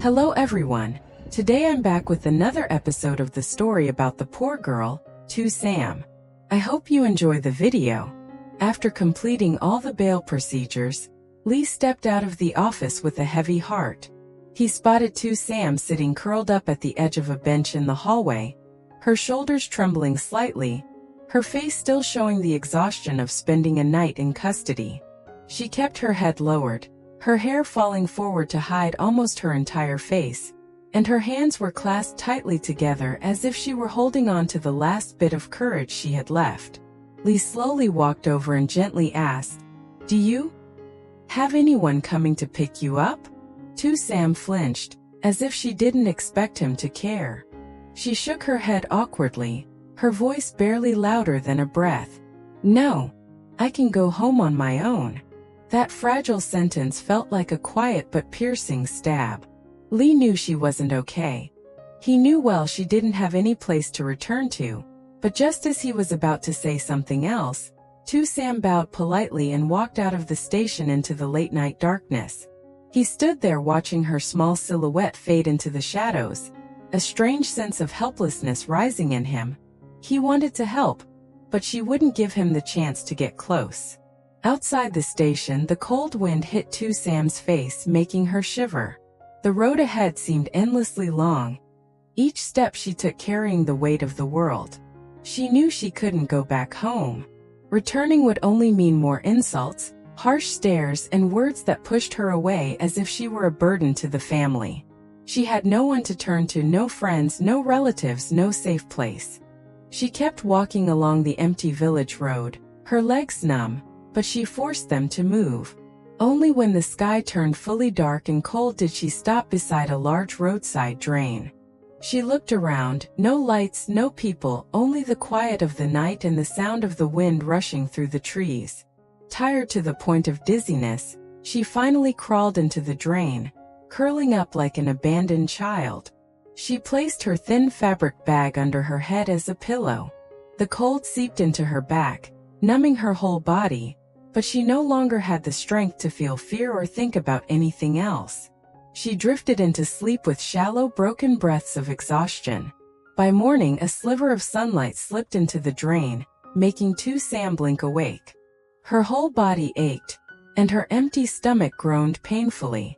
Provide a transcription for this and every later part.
Hello everyone. Today I'm back with another episode of the story about the poor girl, Sam. I hope you enjoy the video. After completing all the bail procedures, Lee stepped out of the office with a heavy heart. He spotted Sam sitting curled up at the edge of a bench in the hallway, her shoulders trembling slightly, her face still showing the exhaustion of spending a night in custody. She kept her head lowered, her hair falling forward to hide almost her entire face, and her hands were clasped tightly together as if she were holding on to the last bit of courage she had left. Lee slowly walked over and gently asked, "Do you have anyone coming to pick you up?" Sam flinched, as if she didn't expect him to care. She shook her head awkwardly, her voice barely louder than a breath. "No, I can go home on my own." That fragile sentence felt like a quiet but piercing stab. Lee knew she wasn't okay. He knew well she didn't have any place to return to, but just as he was about to say something else, Sam bowed politely and walked out of the station into the late-night darkness. He stood there watching her small silhouette fade into the shadows, a strange sense of helplessness rising in him. He wanted to help, but she wouldn't give him the chance to get close. Outside the station, the cold wind hit Sam's face, making her shiver. The road ahead seemed endlessly long, each step she took carrying the weight of the world. She knew she couldn't go back home. Returning would only mean more insults, harsh stares, and words that pushed her away as if she were a burden to the family. She had no one to turn to, no friends, no relatives, no safe place. She kept walking along the empty village road, her legs numb, but she forced them to move. Only when the sky turned fully dark and cold did she stop beside a large roadside drain. She looked around, no lights, no people, only the quiet of the night and the sound of the wind rushing through the trees. Tired to the point of dizziness, she finally crawled into the drain, curling up like an abandoned child. She placed her thin fabric bag under her head as a pillow. The cold seeped into her back, numbing her whole body, but she no longer had the strength to feel fear or think about anything else. She drifted into sleep with shallow, broken breaths of exhaustion. By morning, a sliver of sunlight slipped into the drain, making Sam blink awake. Her whole body ached, and her empty stomach groaned painfully.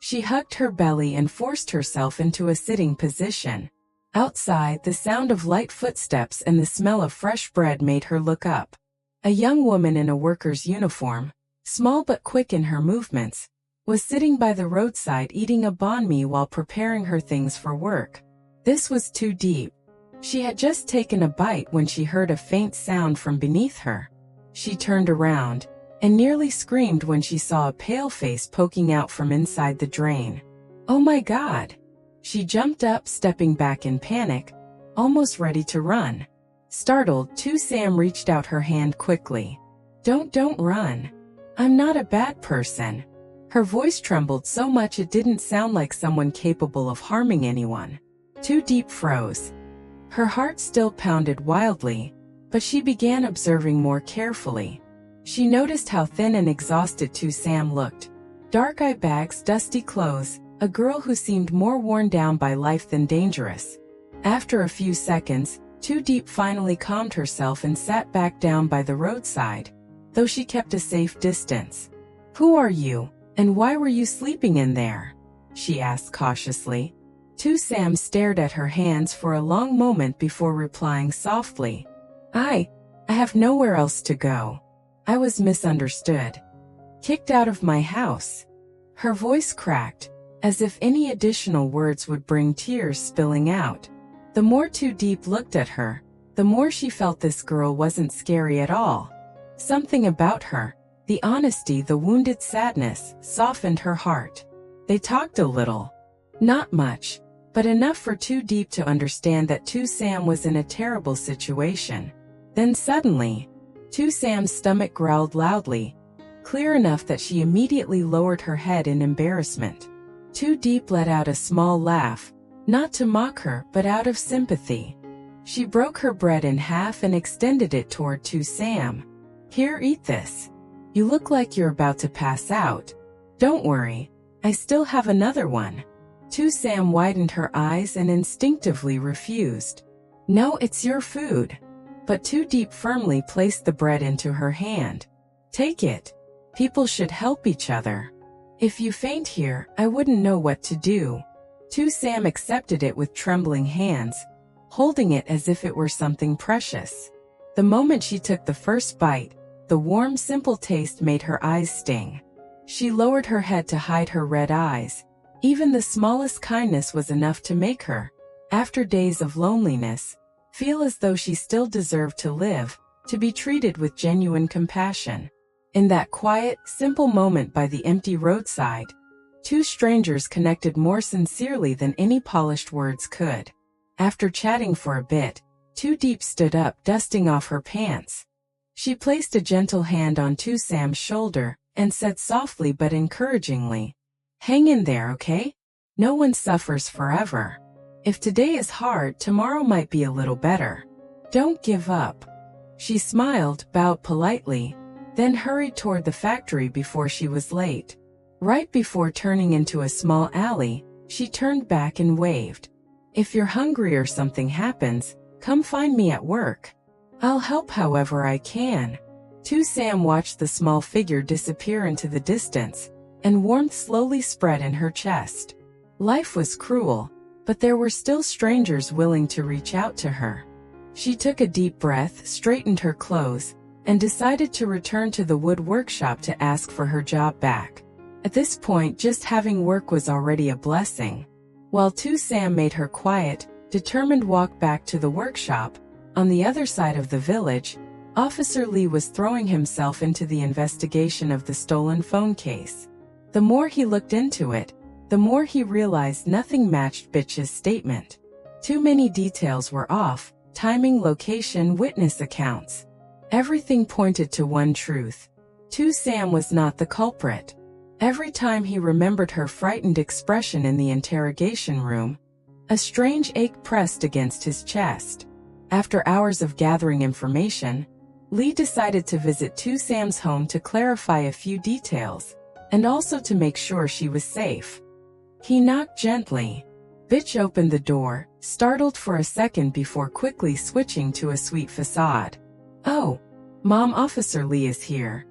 She hugged her belly and forced herself into a sitting position. Outside, the sound of light footsteps and the smell of fresh bread made her look up. A young woman in a worker's uniform, small but quick in her movements, was sitting by the roadside eating a banh mi while preparing her things for work. This was Diep. She had just taken a bite when she heard a faint sound from beneath her. She turned around, and nearly screamed when she saw a pale face poking out from inside the drain. "Oh my God!" She jumped up, stepping back in panic, almost ready to run. Startled, Sam reached out her hand quickly. Don't run. I'm not a bad person." Her voice trembled so much it didn't sound like someone capable of harming anyone. Diep froze. Her heart still pounded wildly, but she began observing more carefully. She noticed how thin and exhausted Sam looked. Dark eye bags, dusty clothes, a girl who seemed more worn down by life than dangerous. After a few seconds, Diep finally calmed herself and sat back down by the roadside, though she kept a safe distance. "Who are you, and why were you sleeping in there?" she asked cautiously. Sam stared at her hands for a long moment before replying softly, I have nowhere else to go. I was misunderstood. Kicked out of my house." Her voice cracked, as if any additional words would bring tears spilling out. The more Diep looked at her, the more she felt this girl wasn't scary at all. Something about her, the honesty, the wounded sadness, softened her heart. They talked a little. Not much, but enough for Diep to understand that Sam was in a terrible situation. Then suddenly, Sam's stomach growled loudly, clear enough that she immediately lowered her head in embarrassment. Diep let out a small laugh, not to mock her, but out of sympathy. She broke her bread in half and extended it toward Sam. "Here, eat this. You look like you're about to pass out. Don't worry, I still have another one." Sam widened her eyes and instinctively refused. No, it's your food. But Diep firmly placed the bread into her hand. Take it. People should help each other. If you faint here, I wouldn't know what to do. Sam accepted it with trembling hands, holding it as if it were something precious. The moment she took the first bite, the warm, simple taste made her eyes sting. She lowered her head to hide her red eyes. Even the smallest kindness was enough to make her, after days of loneliness, feel as though she still deserved to live, to be treated with genuine compassion. In that quiet, simple moment by the empty roadside, two strangers connected more sincerely than any polished words could. After chatting for a bit, Diep stood up, dusting off her pants. She placed a gentle hand on Sam's shoulder and said softly but encouragingly, "Hang in there, okay? No one suffers forever. If today is hard, tomorrow might be a little better. Don't give up." She smiled, bowed politely, then hurried toward the factory before she was late. Right before turning into a small alley, she turned back and waved. "If you're hungry or something happens, come find me at work. I'll help however I can." Sam watched the small figure disappear into the distance, and warmth slowly spread in her chest. Life was cruel, but there were still strangers willing to reach out to her. She took a deep breath, straightened her clothes, and decided to return to the wood workshop to ask for her job back. At this point, just having work was already a blessing. While Sam made her quiet, determined walk back to the workshop, on the other side of the village, Officer Lee was throwing himself into the investigation of the stolen phone case. The more he looked into it, the more he realized nothing matched Bitch's statement. Too many details were off: timing, location, witness accounts. Everything pointed to one truth. Sam was not the culprit. Every time he remembered her frightened expression in the interrogation room, a strange ache pressed against his chest. After hours of gathering information, Lee decided to visit Sam's home to clarify a few details, and also to make sure she was safe. He knocked gently. Bitch opened the door, startled for a second before quickly switching to a sweet facade. "Oh, Mom, Officer Lee is here.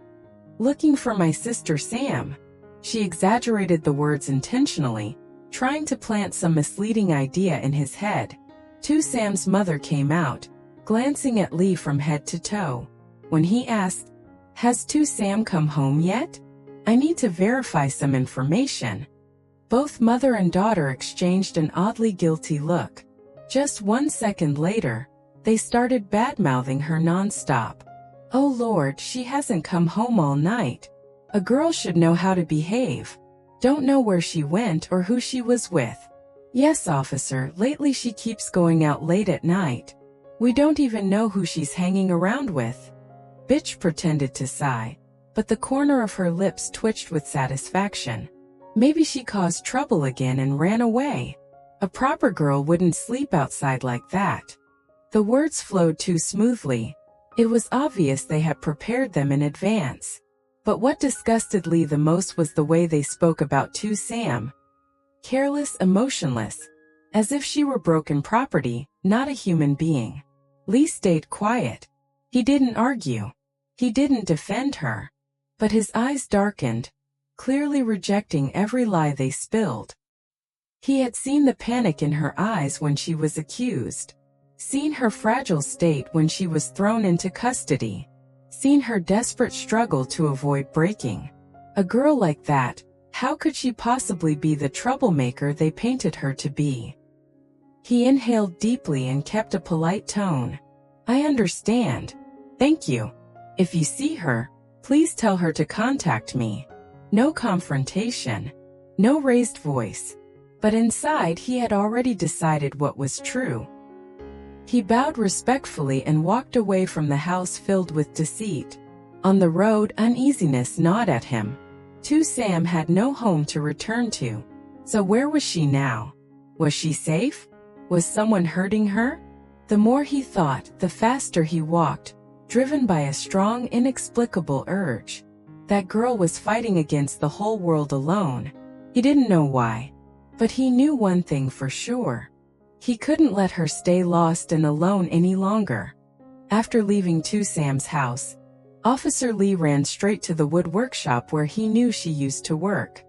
Looking for my sister Sam." She exaggerated the words intentionally, trying to plant some misleading idea in his head. Sam's mother came out, glancing at Lee from head to toe. When he asked, "Has Sam come home yet? I need to verify some information." Both mother and daughter exchanged an oddly guilty look. Just 1 second later, they started bad-mouthing her non-stop. "Oh Lord, she hasn't come home all night. A girl should know how to behave. Don't know where she went or who she was with." "Yes, officer, lately she keeps going out late at night. We don't even know who she's hanging around with." Bitch pretended to sigh, but the corner of her lips twitched with satisfaction. Maybe she caused trouble again and ran away. A proper girl wouldn't sleep outside like that. The words flowed too smoothly. It was obvious they had prepared them in advance. But what disgusted Lee the most was the way they spoke about Sam. Careless, emotionless, as if she were broken property, not a human being. Lee stayed quiet. He didn't argue. He didn't defend her. But his eyes darkened, clearly rejecting every lie they spilled. He had seen the panic in her eyes when she was accused, seen her fragile state when she was thrown into custody, seen her desperate struggle to avoid breaking. A girl like that, how could she possibly be the troublemaker they painted her to be? He inhaled deeply and kept a polite tone. "I understand. Thank you. If you see her, please tell her to contact me." No confrontation, no raised voice. But inside he had already decided what was true. He bowed respectfully and walked away from the house filled with deceit. On the road, uneasiness gnawed at him. Sam had no home to return to. So where was she now? Was she safe? Was someone hurting her? The more he thought, the faster he walked, driven by a strong, inexplicable urge. That girl was fighting against the whole world alone. He didn't know why. But he knew one thing for sure. He couldn't let her stay lost and alone any longer. After leaving Sam's house, Officer Lee ran straight to the wood workshop where he knew she used to work.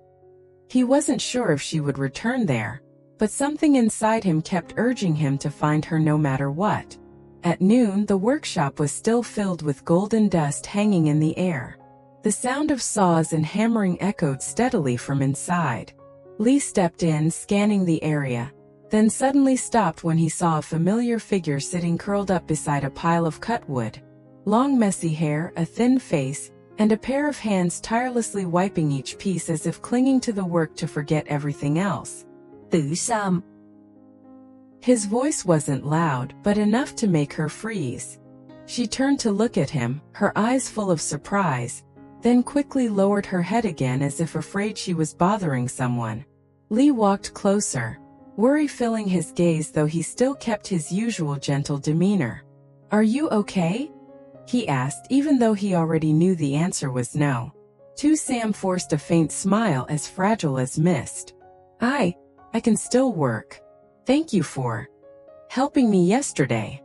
He wasn't sure if she would return there, but something inside him kept urging him to find her no matter what. At noon, the workshop was still filled with golden dust hanging in the air. The sound of saws and hammering echoed steadily from inside. Lee stepped in, scanning the area, then suddenly stopped when he saw a familiar figure sitting curled up beside a pile of cut wood. Long messy hair, a thin face, and a pair of hands tirelessly wiping each piece as if clinging to the work to forget everything else. Tử Sam. His voice wasn't loud, but enough to make her freeze. She turned to look at him, her eyes full of surprise, then quickly lowered her head again as if afraid she was bothering someone. Lee walked closer, worry filling his gaze though he still kept his usual gentle demeanor. "Are you okay?" he asked, even though he already knew the answer was no. Sam forced a faint smile as fragile as mist. I can still work. Thank you for helping me yesterday."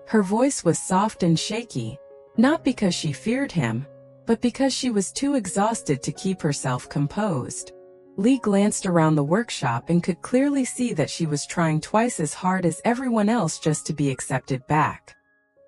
Her voice was soft and shaky, not because she feared him, but because she was too exhausted to keep herself composed. Lee glanced around the workshop and could clearly see that she was trying twice as hard as everyone else just to be accepted back.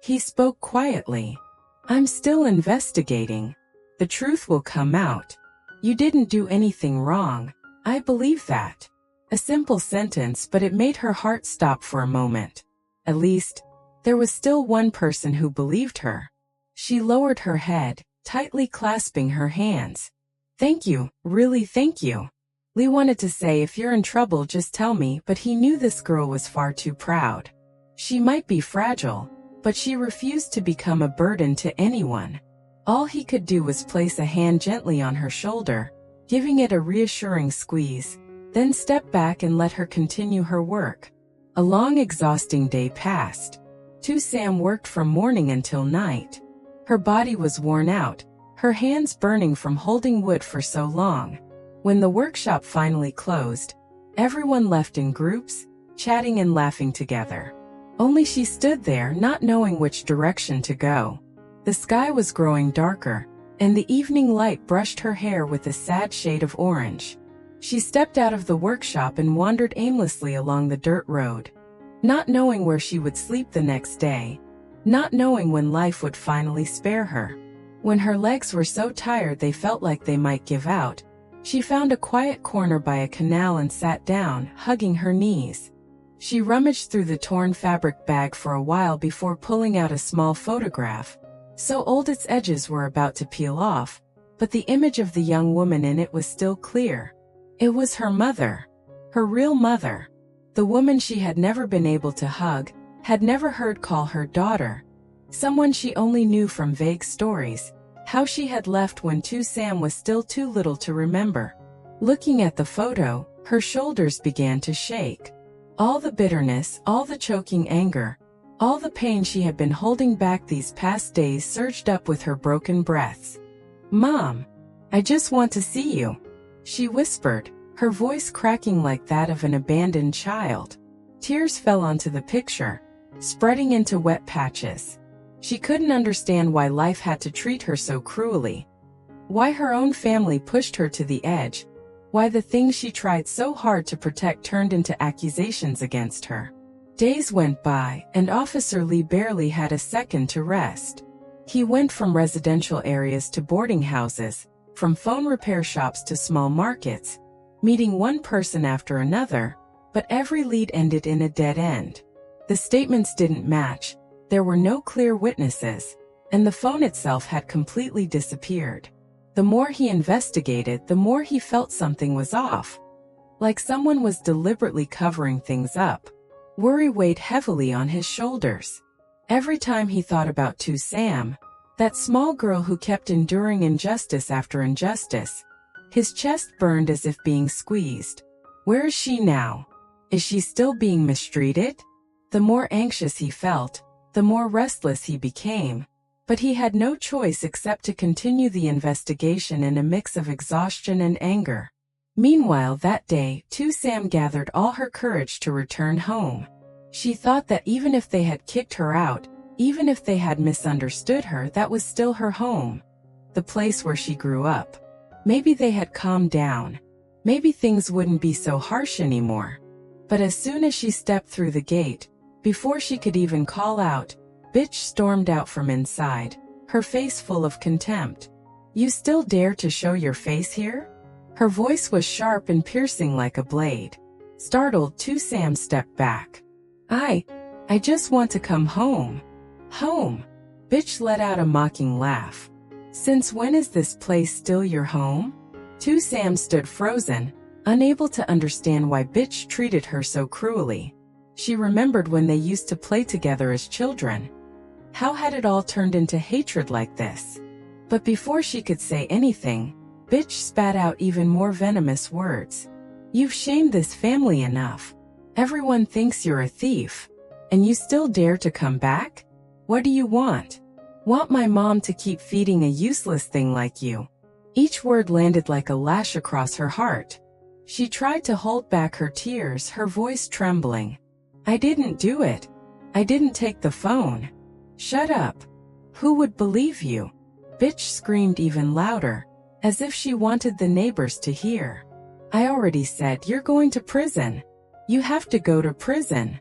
He spoke quietly. "I'm still investigating. The truth will come out. You didn't do anything wrong. I believe that." A simple sentence, but it made her heart stop for a moment. At least, there was still one person who believed her. She lowered her head, tightly clasping her hands. "Thank you, really thank you." Lee wanted to say, "If you're in trouble, just tell me," but he knew this girl was far too proud. She might be fragile, but she refused to become a burden to anyone. All he could do was place a hand gently on her shoulder, giving it a reassuring squeeze, then step back and let her continue her work. A long, exhausting day passed. Sam worked from morning until night. Her body was worn out, her hands burning from holding wood for so long. When the workshop finally closed, everyone left in groups, chatting and laughing together. Only she stood there, not knowing which direction to go. The sky was growing darker, and the evening light brushed her hair with a sad shade of orange. She stepped out of the workshop and wandered aimlessly along the dirt road, not knowing where she would sleep the next day, not knowing when life would finally spare her. When her legs were so tired they felt like they might give out, she found a quiet corner by a canal and sat down, hugging her knees. She rummaged through the torn fabric bag for a while before pulling out a small photograph, so old its edges were about to peel off, but the image of the young woman in it was still clear. It was her mother, her real mother, the woman she had never been able to hug, had never heard call her daughter, someone she only knew from vague stories, how she had left when Sam was still too little to remember. Looking at the photo, her shoulders began to shake. All the bitterness, all the choking anger, all the pain she had been holding back these past days surged up with her broken breaths. "Mom, I just want to see you," she whispered, her voice cracking like that of an abandoned child. Tears fell onto the picture, spreading into wet patches. She couldn't understand why life had to treat her so cruelly. Why her own family pushed her to the edge. Why the things she tried so hard to protect turned into accusations against her. Days went by, and Officer Lee barely had a second to rest. He went from residential areas to boarding houses, from phone repair shops to small markets, meeting one person after another, but every lead ended in a dead end. The statements didn't match, there were no clear witnesses, and the phone itself had completely disappeared. The more he investigated, the more he felt something was off. Like someone was deliberately covering things up. Worry weighed heavily on his shoulders. Every time he thought about Sam, that small girl who kept enduring injustice after injustice, his chest burned as if being squeezed. Where is she now? Is she still being mistreated? The more anxious he felt, the more restless he became, but he had no choice except to continue the investigation in a mix of exhaustion and anger. Meanwhile, that day, Sam gathered all her courage to return home. She thought that even if they had kicked her out, even if they had misunderstood her, that was still her home. The place where she grew up. Maybe they had calmed down. Maybe things wouldn't be so harsh anymore. But as soon as she stepped through the gate, before she could even call out, bitch stormed out from inside, her face full of contempt. You still dare to show your face here? Her voice was sharp and piercing like a blade. Startled, Sam stepped back. I just want to come home. Home. Bitch let out a mocking laugh. Since when is this place still your home? Sam stood frozen, unable to understand why bitch treated her so cruelly. She remembered when they used to play together as children. How had it all turned into hatred like this? But before she could say anything, bitch spat out even more venomous words. You've shamed this family enough. Everyone thinks you're a thief. And you still dare to come back? What do you want? Want my mom to keep feeding a useless thing like you? Each word landed like a lash across her heart. She tried to hold back her tears, her voice trembling. I didn't do it. I didn't take the phone. Shut up. Who would believe you? Bitch screamed even louder, as if she wanted the neighbors to hear. I already said you're going to prison. You have to go to prison.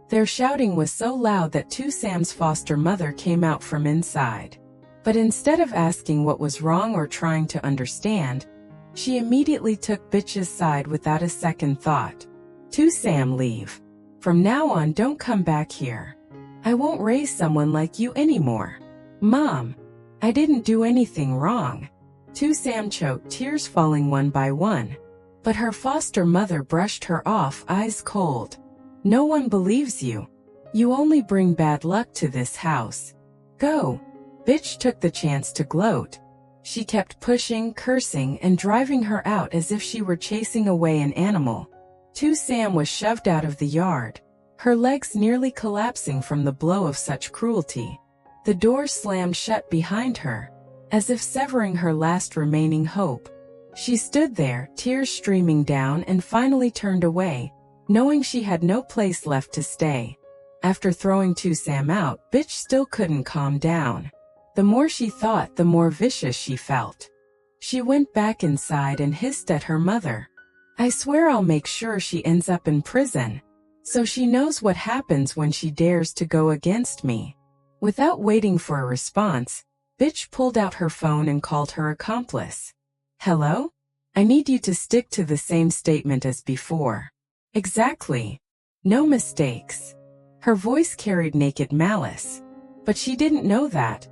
Their shouting was so loud that Sam's foster mother came out from inside. But instead of asking what was wrong or trying to understand, she immediately took bitch's side without a second thought. Sam, leave. From now on, don't come back here. I won't raise someone like you anymore. Mom, I didn't do anything wrong. Sam choked, tears falling one by one. But her foster mother brushed her off, eyes cold. No one believes you. You only bring bad luck to this house. Go. Bitch took the chance to gloat. She kept pushing, cursing, and driving her out as if she were chasing away an animal. Sam was shoved out of the yard, her legs nearly collapsing from the blow of such cruelty. The door slammed shut behind her, as if severing her last remaining hope. She stood there, tears streaming down, and finally turned away, knowing she had no place left to stay. After throwing Sam out, bitch still couldn't calm down. The more she thought, the more vicious she felt. She went back inside and hissed at her mother. I swear I'll make sure she ends up in prison, so she knows what happens when she dares to go against me. Without waiting for a response, bitch pulled out her phone and called her accomplice. Hello? I need you to stick to the same statement as before. Exactly. No mistakes. Her voice carried naked malice. But she didn't know that.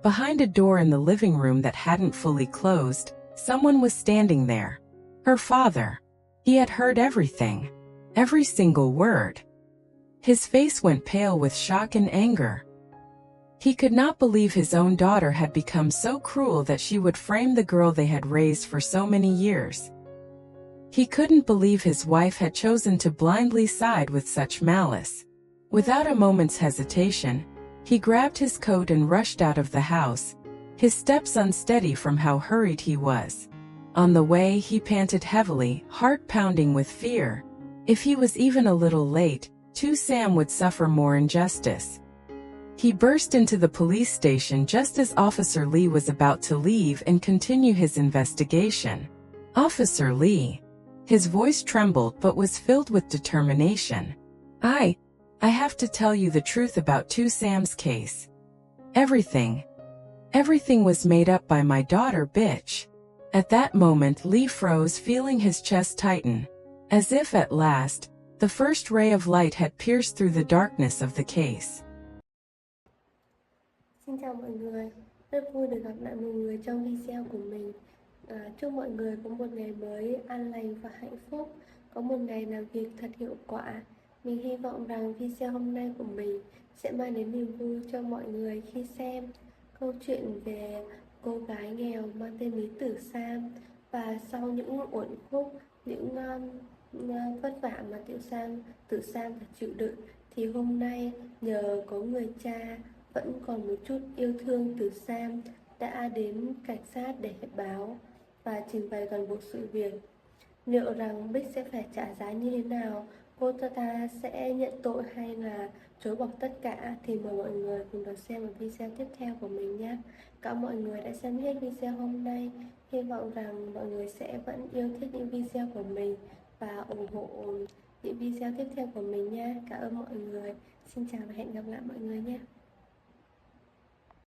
Behind a door in the living room that hadn't fully closed, someone was standing there. Her father. He had heard everything. Every single word. His face went pale with shock and anger. He could not believe his own daughter had become so cruel that she would frame the girl they had raised for so many years. He couldn't believe his wife had chosen to blindly side with such malice. Without a moment's hesitation, he grabbed his coat and rushed out of the house, his steps unsteady from how hurried he was. On the way, he panted heavily, heart pounding with fear. If he was even a little late, Sam would suffer more injustice. He burst into the police station just as Officer Lee was about to leave and continue his investigation. Officer Lee. His voice trembled but was filled with determination. I have to tell you the truth about Sam's case. Everything was made up by my daughter, bitch. At that moment, Lee froze, feeling his chest tighten, as if at last, the first ray of light had pierced through the darkness of the case. Xin chào mọi người, rất vui được gặp lại mọi người trong video của mình. Chúc mọi người có một ngày mới an lành và hạnh phúc, có một ngày làm việc thật hiệu quả. Mình hy vọng rằng video hôm nay của mình sẽ mang đến niềm vui cho mọi người khi xem câu chuyện về cô gái nghèo mang tên Lý Tử Sam. Và sau những uẩn khúc, những vất vả mà Tử Sam phải chịu đựng, thì hôm nay nhờ có người cha vẫn còn một chút yêu thương, Tử Sam đã đến cảnh sát để báo và trình bày toàn bộ sự việc. Liệu rằng Bích sẽ phải trả giá như thế nào? Cô ta sẽ nhận tội hay là chối bỏ tất cả? Thì mời mọi người cùng đón xem ở video tiếp theo của mình nhé. Cảm ơn mọi người đã xem hết video hôm nay. Hy vọng rằng mọi người sẽ vẫn yêu thích những video của mình và ủng hộ những video tiếp theo của mình nha. Cảm ơn mọi người. Xin chào và hẹn gặp lại mọi người nha.